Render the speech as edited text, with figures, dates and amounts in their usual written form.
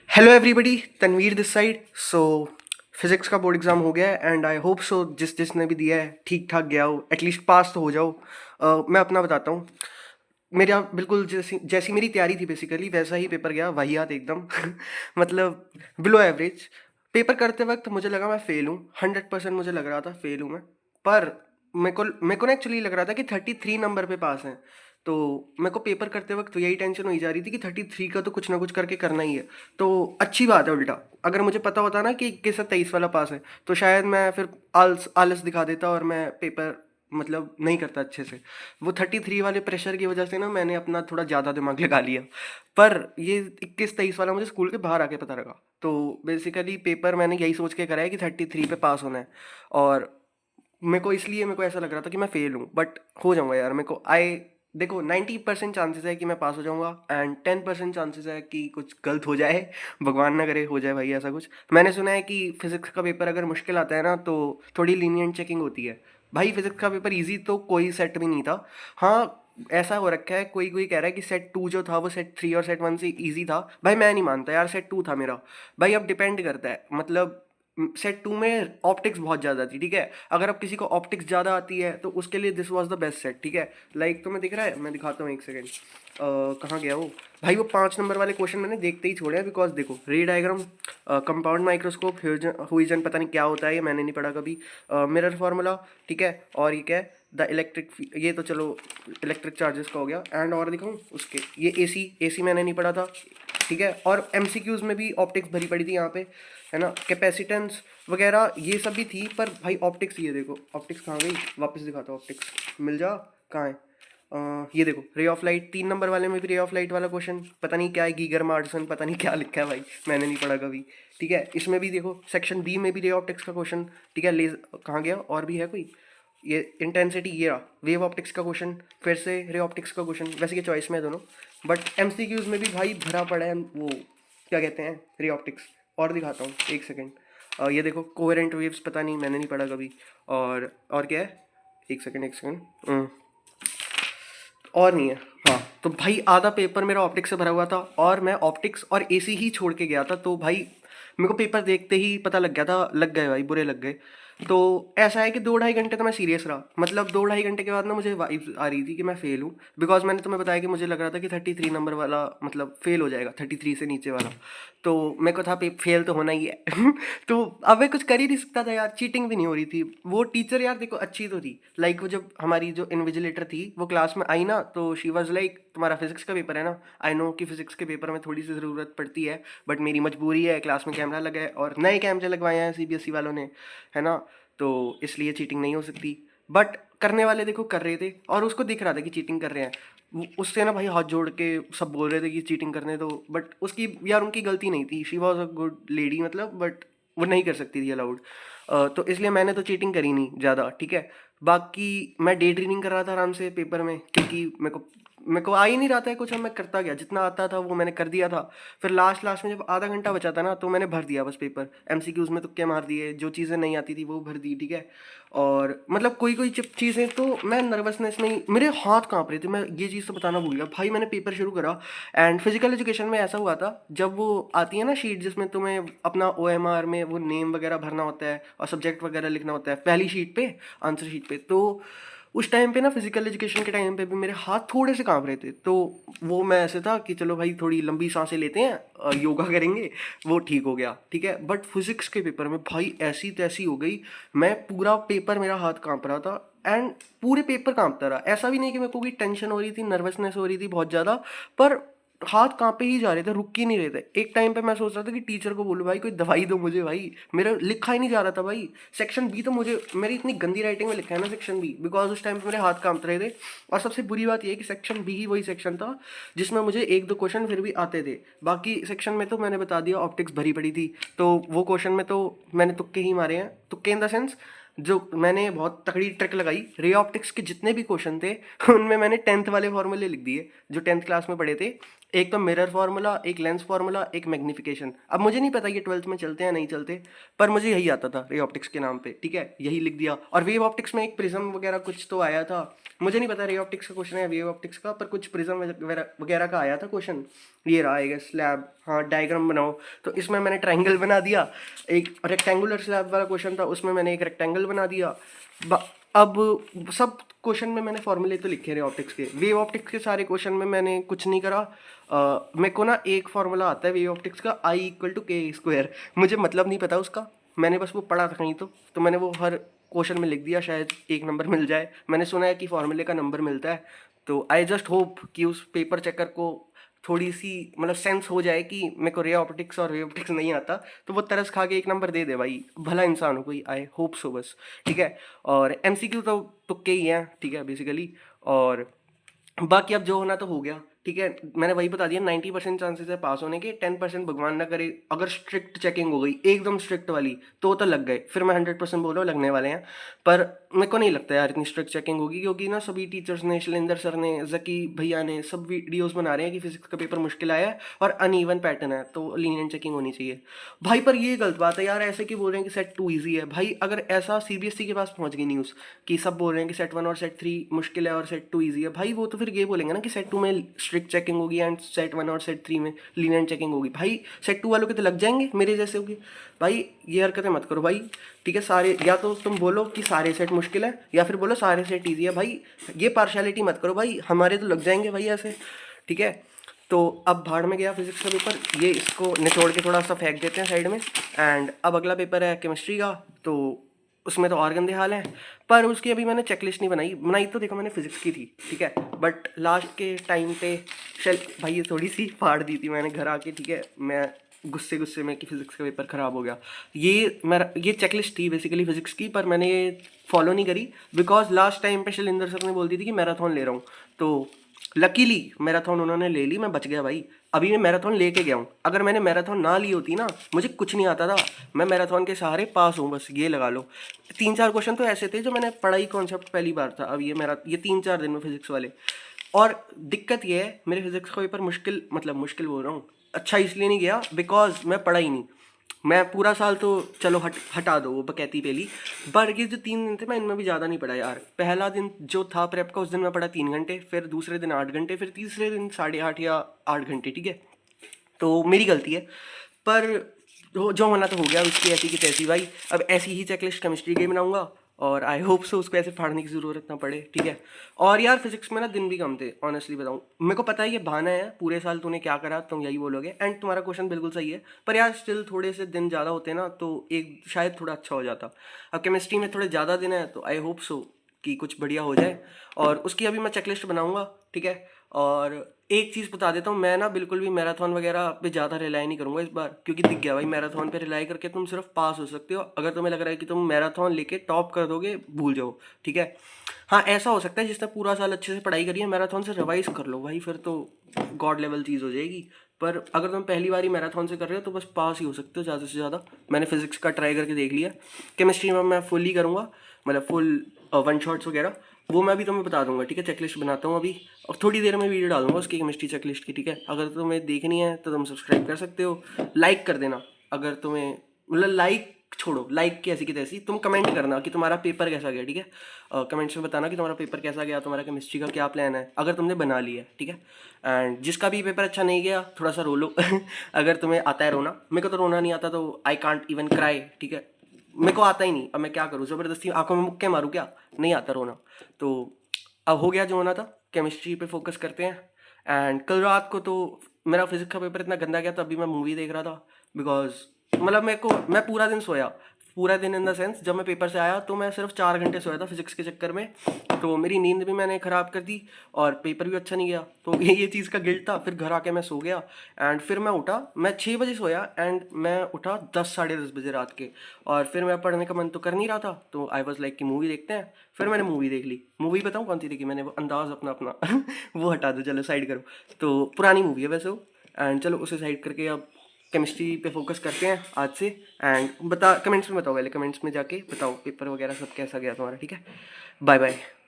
Hello everybody, Tanvir this side. So physics का board exam हो गया है एंड आई होप सो जिसने भी दिया है ठीक ठाक गया हो, एटलीस्ट पास तो हो जाओ। मैं अपना बताता हूँ। मेरा बिल्कुल जैसी जैसी मेरी तैयारी थी बेसिकली वैसा ही पेपर गया, वाहियात एकदम। मतलब बिलो एवरेज। पेपर करते वक्त मुझे लगा मैं फ़ेल हूँ, 100% मुझे लग रहा था फ़ेल हूँ मैं। पर मेरे को ना एक्चुअली लग रहा था कि 33 नंबर पे पास हैं। तो मेरे को पेपर करते वक्त तो यही टेंशन हुई जा रही थी कि 33 का तो कुछ ना कुछ करके करना ही है। तो अच्छी बात है उल्टा। अगर मुझे पता होता ना कि 21 से 23 वाला पास है तो शायद मैं फिर आलस दिखा देता और मैं पेपर मतलब नहीं करता अच्छे से। वो 33 वाले प्रेशर की वजह से ना मैंने अपना थोड़ा ज़्यादा दिमाग लगा लिया। पर ये 21-23 वाला मुझे स्कूल के बाहर आके पता लगा। तो बेसिकली पेपर मैंने यही सोच के करा है कि 33 पे पास होना है। और मेरे को ऐसा लग रहा था कि मैं फेल हूँ, बट हो जाऊंगा यार। मेरे को आई देखो 90% चांसेस है कि मैं पास हो जाऊंगा एंड 10% चांसेस है कि कुछ गलत हो जाए। भगवान ना करे हो जाए भाई ऐसा कुछ। मैंने सुना है कि फिजिक्स का पेपर अगर मुश्किल आता है ना तो थोड़ी लीनियंट चेकिंग होती है। भाई फिजिक्स का पेपर इजी तो कोई सेट भी नहीं था। हाँ, ऐसा हो रखा है, कोई कोई कह रहा है कि सेट 2 जो था वो सेट 3 और सेट 1 से इजी था। भाई मैं नहीं मानता यार, सेट 2 था मेरा। भाई अब डिपेंड करता है, मतलब सेट 2 में ऑप्टिक्स बहुत ज़्यादा थी, ठीक है। अगर अब किसी को ऑप्टिक्स ज़्यादा आती है तो उसके लिए this was the best set, ठीक है। लाइक तुम्हें दिख रहा है, मैं दिखाता हूँ एक सेकेंड। कहाँ गया वो। भाई वो 5 नंबर वाले क्वेश्चन मैंने देखते ही छोड़े हैं, बिकॉज देखो रे डायग्राम, कंपाउंड माइक्रोस्कोप, हुईजन पता नहीं क्या होता है, ये मैंने नहीं पढ़ा कभी। मिरर फार्मूला, ठीक है। और ये क्या है, द इलेक्ट्रिक, ये तो चलो इलेक्ट्रिक चार्जेस का हो गया। एंड और दिखाऊँ उसके, ये एसी मैंने नहीं पढ़ा था, ठीक है। और एमसीक्यूज में भी ऑप्टिक्स भरी पड़ी थी यहाँ पे, है ना। कैपेसिटेंस वगैरह ये सब भी थी, पर भाई ऑप्टिक्स, ये देखो ऑप्टिक्स कहाँ गई, वापस दिखाता हूँ ऑप्टिक्स। मिल जा, कहाँ है। ये देखो रे ऑफ लाइट, 3 नंबर वाले में भी रे ऑफ लाइट वाला क्वेश्चन, पता नहीं क्या है, गीगर मार्डसन पता नहीं क्या लिखा है भाई, मैंने नहीं पढ़ा कभी, ठीक है। इसमें भी देखो सेक्शन बी में भी रे ऑप्टिक्स का क्वेश्चन, ठीक है। लेज कहाँ गया, और भी है कोई, ये इंटेंसिटी, ये रहा वेव ऑप्टिक्स का क्वेश्चन, फिर से रे ऑप्टिक्स का क्वेश्चन। वैसे ये चॉइस में है दोनों, बट एमसीक्यूज में भी भाई भरा पड़ा है वो, क्या कहते हैं, रे ऑप्टिक्स। और दिखाता हूँ एक सेकेंड। ये देखो कोहेरेंट वेव्स, पता नहीं मैंने नहीं पढ़ा कभी। और क्या है, एक सेकेंड। और नहीं है। हाँ, तो भाई आधा पेपर मेरा ऑप्टिक्स से भरा हुआ था और मैं ऑप्टिक्स और एसी ही छोड़ के गया था। तो भाई मेरे को पेपर देखते ही पता लग गया था, लग गए भाई, बुरे लग गए। तो ऐसा है कि 2-2.5 घंटे तो मैं सीरियस रहा, मतलब 2-2.5 घंटे के बाद ना मुझे वाइब्स आ रही थी कि मैं फेल हूँ। बिकॉज मैंने तुम्हें बताया कि मुझे लग रहा था कि 33 नंबर वाला मतलब फेल हो जाएगा, 33 से नीचे वाला। तो मेरे को था फेल तो होना ही है। तो अब मैं कुछ कर ही नहीं सकता था यार, चीटिंग भी नहीं हो रही थी। वो टीचर यार देखो अच्छी तो थी, लाइक वो जब हमारी जो इन्विजिलेटर थी वो क्लास में आई ना, तो शी वॉज लाइक तुम्हारा फिजिक्स का पेपर है ना, आई नो कि फिजिक्स के पेपर में थोड़ी सी ज़रूरत पड़ती है, बट मेरी मजबूरी है, क्लास में कैमरा लगा है और नए कैमरे लगवाए हैं सीबीएसई वालों ने, है ना। तो इसलिए चीटिंग नहीं हो सकती। बट करने वाले देखो कर रहे थे और उसको दिख रहा था कि चीटिंग कर रहे हैं। उससे ना भाई हाथ जोड़ के सब बोल रहे थे कि चीटिंग करने दो, बट उसकी यार उनकी गलती नहीं थी, she was a good lady मतलब, बट वो नहीं कर सकती थी अलाउड। तो इसलिए मैंने तो चीटिंग करी नहीं ज़्यादा, ठीक है। बाकी मैं डे ड्रीमिंग कर रहा था आराम से पेपर में, क्योंकि मेरे को आ ही नहीं रहा था कुछ। अब मैं करता गया, जितना आता था वो मैंने कर दिया था। फिर लास्ट लास्ट में जब आधा घंटा बचा था ना तो मैंने भर दिया बस पेपर, एमसीक्यूज में तुक्के मार दिए, जो चीज़ें नहीं आती थी वो भर दी, ठीक है। और मतलब कोई कोई चीज़ें तो मैं नर्वसनेस में ही मेरे हाथ कांप रहे थे। मैं ये चीज़ तो बताना भूल गया भाई, मैंने पेपर शुरू करा एंड फिजिकल एजुकेशन में ऐसा हुआ था, जब वो आती है ना शीट जिसमें तुम्हें अपना ओएमआर में वो नेम वगैरह भरना होता है और सब्जेक्ट वगैरह लिखना होता है पहली शीट पे, आंसर शीट पे। तो उस टाइम पे ना फिजिकल एजुकेशन के टाइम पे भी मेरे हाथ थोड़े से कांप रहे थे। तो वो मैं ऐसे था कि चलो भाई थोड़ी लंबी सांसें लेते हैं, योगा करेंगे, वो ठीक हो गया, ठीक है। बट फिजिक्स के पेपर में भाई ऐसी तैसी हो गई, मैं पूरा पेपर मेरा हाथ कांप रहा था एंड पूरे पेपर कांपता रहा। ऐसा भी नहीं कि मेरे को कोई टेंशन हो रही थी, नर्वसनेस हो रही थी बहुत ज़्यादा, पर हाथ कांपे ही जा रहे थे, रुक ही नहीं रहे थे। एक टाइम पे मैं सोच रहा था कि टीचर को बोलूं भाई कोई दवाई दो मुझे, भाई मेरा लिखा ही नहीं जा रहा था भाई। सेक्शन बी तो मुझे, मेरी इतनी गंदी राइटिंग में लिखा है ना सेक्शन बी, बिकॉज उस टाइम पे मेरे हाथ कांप रहे थे। और सबसे बुरी बात यह है कि सेक्शन बी ही वही सेक्शन था जिसमें मुझे 1-2 क्वेश्चन फिर भी आते थे। बाकी सेक्शन में तो मैंने बता दिया ऑप्टिक्स भरी पड़ी थी। तो वो क्वेश्चन में तो मैंने तुक्के ही मारे हैं, तुक्के इन द सेंस जो मैंने बहुत तगड़ी ट्रिक लगाई। रे ऑप्टिक्स के जितने भी क्वेश्चन थे उनमें मैंने 10th वाले फॉर्मूले लिख दिए जो 10th क्लास में पढ़े थे। एक तो मिरर फार्मूला, एक लेंस फार्मूला, एक मैग्निफिकेशन। अब मुझे नहीं पता ये 12th में चलते हैं नहीं चलते, पर मुझे यही आता था रे ऑप्टिक्स के नाम पे, ठीक है, यही लिख दिया। और वेव ऑप्टिक्स में एक प्रिज्म वगैरह कुछ तो आया था, मुझे नहीं पता रे ऑप्टिक्स का क्वेश्चन है वेव ऑप्टिक्स का, पर कुछ प्रिज्म वगैरह वगैरह का आया था क्वेश्चन। ये रहा आएगा स्लैब, हाँ डायग्राम बनाओ, तो इसमें मैंने ट्राइंगल बना दिया। एक रेक्टेंगुलर स्लैब वाला क्वेश्चन था, उसमें मैंने एक रेक्टेंगल बना दिया। अब सब क्वेश्चन में मैंने फॉर्मूले तो लिखे रहे ऑप्टिक्स के, वेव ऑप्टिक्स के सारे क्वेश्चन में मैंने कुछ नहीं करा। मेरे को ना एक फॉर्मूला आता है वेव ऑप्टिक्स का, I = K²। मुझे मतलब नहीं पता उसका, मैंने बस वो पढ़ा था कहीं तो मैंने वो हर क्वेश्चन में लिख दिया, शायद एक नंबर मिल जाए। मैंने सुना है कि फॉर्मूले का नंबर मिलता है, तो आई जस्ट होप कि उस पेपर चेकर को थोड़ी सी मतलब सेंस हो जाए कि मेरे को रे ऑप्टिक्स और वे ऑप्टिक्स नहीं आता, तो वो तरस खा के एक नंबर दे दे भाई, भला इंसान हो कोई, आई होप सो बस। ठीक है, और MCQ तो तुक्के ही हैं, ठीक है बेसिकली। और बाकी अब जो होना तो हो गया, ठीक है, मैंने वही बता दिया 90% चांसेस है पास होने के, 10% भगवान ना करे अगर स्ट्रिक्ट चेकिंग हो गई एकदम स्ट्रिक्ट वाली तो लग गए, फिर मैं 100% बोल रहा हूँ लगने वाले हैं। पर मेरे को नहीं लगता यार इतनी स्ट्रिक्ट चेकिंग होगी, क्योंकि ना सभी टीचर्स ने, शैलेंद्र सर ने, जकी भैया ने, सब वीडियोस बना रहे हैं कि फिजिक्स का पेपर मुश्किल आया है और अनइवन पैटर्न है, तो लीनियंट चेकिंग होनी चाहिए भाई। पर ये गलत बात है यार, ऐसे कि बोल रहे हैं कि सेट 2 ईजी है भाई। अगर ऐसा CBSE के पास पहुंच गई न्यूज़ कि सब बोल रहे हैं कि सेट 1 और सेट 3 मुश्किल है और सेट 2 ईजी है, भाई वो तो फिर ये बोलेंगे ना कि सेट 2 में स्ट्रिक्ट चेकिंग होगी एंड सेट 1 और सेट 3 में लीनियंट चेकिंग होगी। भाई सेट 2 वालों के तो लग जाएंगे मेरे जैसे होगी भाई। ये हरकतें मत करो भाई, ठीक है। सारे, या तो तुम बोलो कि सारे सेट मुश्किल है या फिर बोलो सारे सेट ईजी है भाई, ये पार्शियलिटी मत करो भाई, हमारे तो लग जाएंगे भाई ऐसे, ठीक है। तो अब भाड़ में गया फिजिक्स का पेपर, ये इसको निचोड़ के थोड़ा सा फेंक देते हैं साइड में। एंड अब अगला पेपर है केमिस्ट्री का, तो उसमें तो और गंदे हाल हैं। पर उसकी अभी मैंने चेकलिस्ट नहीं बनाई, बनाई तो देखो मैंने फिजिक्स की थी, ठीक है, बट लास्ट के टाइम पे चल भाई ये थोड़ी सी फाड़ दी थी मैंने घर आके, ठीक है। मैं गुस्से गुस्से में कि फिजिक्स का पेपर ख़राब हो गया। ये चेकलिस्ट थी बेसिकली फिजिक्स की, पर मैंने ये फॉलो नहीं करी बिकॉज लास्ट टाइम पे शैलेंद्र सर ने बोल दी थी कि मैराथन ले रहा हूँ, तो लकीली मैराथन उन्होंने ले ली, मैं बच गया भाई। अभी मैं मैराथन लेके गया हूँ, अगर मैंने मैराथन ना ली होती ना, मुझे कुछ नहीं आता था, मैं मैराथन के सहारे पास हूँ बस, ये लगा लो। 3-4 क्वेश्चन तो ऐसे थे जो मैंने पढ़ा ही कॉन्सेप्ट पहली बार था, अब ये 3-4 दिन में फिजिक्स वाले। और दिक्कत ये है मेरे फिजिक्स का पेपर मुश्किल, मतलब मुश्किल बोल रहा हूँ, अच्छा इसलिए नहीं गया बिकॉज मैं पढ़ा ही नहीं। मैं पूरा साल तो चलो हटा दो वो बकैती पहली, पर ये जो 3 दिन थे मैं इनमें भी ज़्यादा नहीं पढ़ा यार। पहला दिन जो था प्रेप का, उस दिन मैं पढ़ा 3 घंटे, फिर दूसरे दिन 8 घंटे, फिर तीसरे दिन 8.5 या 8 घंटे, ठीक है। तो मेरी गलती है, पर जो होना तो हो गया, उसकी ऐसी की तैसी भाई। अब ऐसी ही चेकलिस्ट केमिस्ट्री की बनाऊंगा, और आई होप सो उसको ऐसे फाड़ने की ज़रूरत ना पड़े, ठीक है। और यार फिजिक्स में ना दिन भी कम थे, ऑनेस्टली बताऊँ, मेरे को पता है ये बहाना है, पूरे साल तूने क्या करा तुम यही बोलोगे, एंड तुम्हारा क्वेश्चन बिल्कुल सही है, पर यार स्टिल थोड़े से दिन ज़्यादा होते ना तो एक शायद थोड़ा अच्छा हो जाता। अब केमिस्ट्री में थोड़े ज़्यादा दिन है, तो आई होप सो कि कुछ बढ़िया हो जाए, और उसकी अभी मैं चेकलिस्ट बनाऊंगा, ठीक है। और एक चीज़ बता देता हूँ, मैं ना बिल्कुल भी मैराथन वगैरह पे ज़्यादा रिलाई नहीं करूँगा इस बार, क्योंकि दिख गया भाई मैराथन पे रिलाई करके तुम सिर्फ पास हो सकते हो। अगर तुम्हें लग रहा है कि तुम मैराथन लेके टॉप कर दोगे, भूल जाओ, ठीक है। हाँ ऐसा हो सकता है जिसने पूरा साल अच्छे से पढ़ाई करी है, मैराथन से रिवाइज कर लो भाई, फिर तो गॉड लेवल चीज़ हो जाएगी। पर अगर तुम पहली बार ही मैराथन से कर रहे हो तो बस पास ही हो सकते हो ज़्यादा से ज़्यादा। मैंने फिजिक्स का ट्राई करके देख लिया, केमिस्ट्री में मैं फुल ही करूँगा, मतलब फुल वन शॉट्स वगैरह, वो मैं अभी तुम्हें बता दूंगा, ठीक है। चेकलिस्ट बनाता हूँ अभी, और थोड़ी देर में वीडियो डालूंगा उसकी केमिस्ट्री चेकलिस्ट की, ठीक है। अगर तुम्हें देखनी है तो तुम सब्सक्राइब कर सकते हो, लाइक कर देना अगर तुम्हें, मतलब लाइक छोड़ो, लाइक की ऐसी की तैसी, तुम कमेंट करना कि तुम्हारा पेपर कैसा गया, ठीक है। कमेंट्स में बताना कि तुम्हारा पेपर कैसा गया, तुम्हारा केमिस्ट्री का क्या प्लान है, अगर तुमने बना लिया है, ठीक है। एंड जिसका भी पेपर अच्छा नहीं गया थोड़ा सा रो लो अगर तुम्हें आता है रोना, मेरे को तो रोना नहीं आता, तो आई कांट इवन क्राई, ठीक है। मेरे को आता ही नहीं, अब मैं क्या करूँ, ज़बरदस्ती आंखों में मुक्के मारूँ क्या, नहीं आता रोना। तो अब हो गया जो होना था, केमिस्ट्री पे फोकस करते हैं। एंड कल रात को तो मेरा फिजिक्स का पेपर इतना गंदा गया, तभी मैं मूवी देख रहा था, बिकॉज मतलब मैं पूरा दिन सोया, पूरा दिन इन द सेंस, जब मैं पेपर से आया तो मैं सिर्फ 4 घंटे सोया था फिजिक्स के चक्कर में, तो मेरी नींद भी मैंने ख़राब कर दी और पेपर भी अच्छा नहीं गया, तो ये चीज़ का गिल्ट था। फिर घर आके मैं सो गया, एंड फिर मैं उठा, मैं 6 बजे सोया एंड मैं उठा 10 साढ़े 10 बजे रात के। और फिर मैं पढ़ने का मन तो कर नहीं रहा था, तो आई वॉज लाइक कि मूवी देखते हैं। फिर मैंने मूवी देख ली, मूवी बताऊँ कौन सी देखी मैंने, वो अंदाज़ अपना अपना वो हटा दो, चलो साइड करो, तो पुरानी मूवी है वैसे वो। एंड चलो उसे साइड करके अब केमिस्ट्री पे फोकस करते हैं आज से। एंड कमेंट्स में बताओ, पहले कमेंट्स में जाके बताओ पेपर वगैरह सब कैसा गया तुम्हारा, ठीक है। Bye bye.